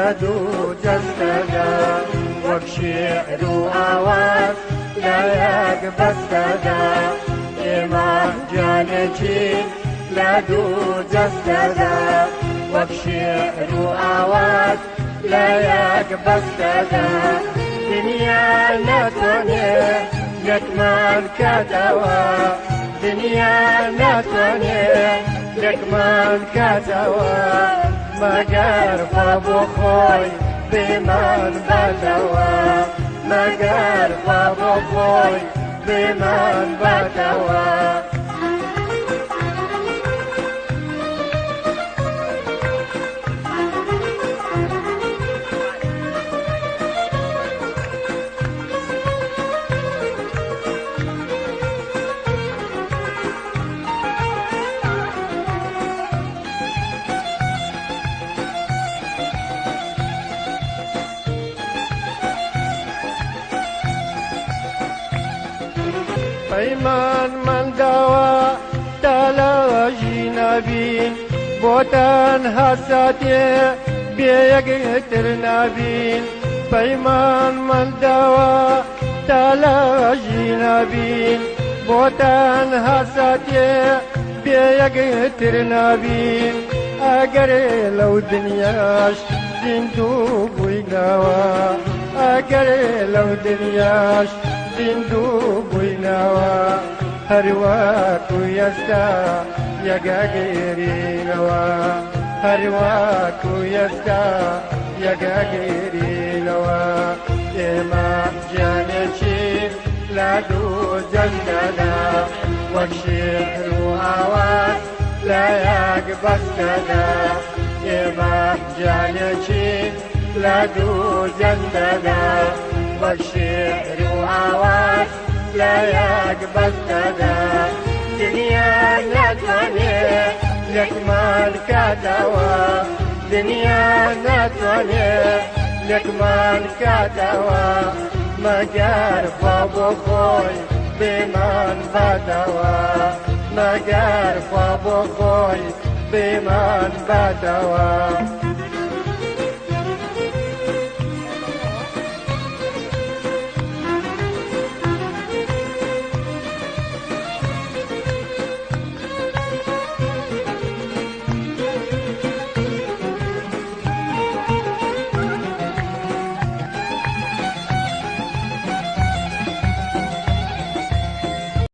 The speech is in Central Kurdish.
لدو جستدا وبشعر وآواز لا يقبستدا إمام جانجين لدو جستدا وبشعر وآواز لا يقبستدا دنيا نتوني لكمان كدوا دنيا نتوني لكمان كدوا ما قرف ابو خوي بمن بدوا ما قرف ابو خوي بمن بدوا پیمان من دوا تلاجی نبین بوتن حساتی بیگتر نبین پیمان من دوا تلاجی نبین بوتن حساتی بیگتر نبین اگر لو دنیاش زندو بویگوا اگر لو دنیاش زندو بوينوا هرواكو يستا يقاقيرينوا هرواكو يستا يقاقيرينوا إمام جانشي لدو جندنا والشعر وآواز لا يقبستنا إمام جانشي لدو جندنا والشعر وآواز لا يقبستنا دنيا نتوني لكمان كدوا دنيا نتوني لكمان كدوا ما قرف ابو خوي بمن بدوا ما قرف ابو خوي بمن بدوا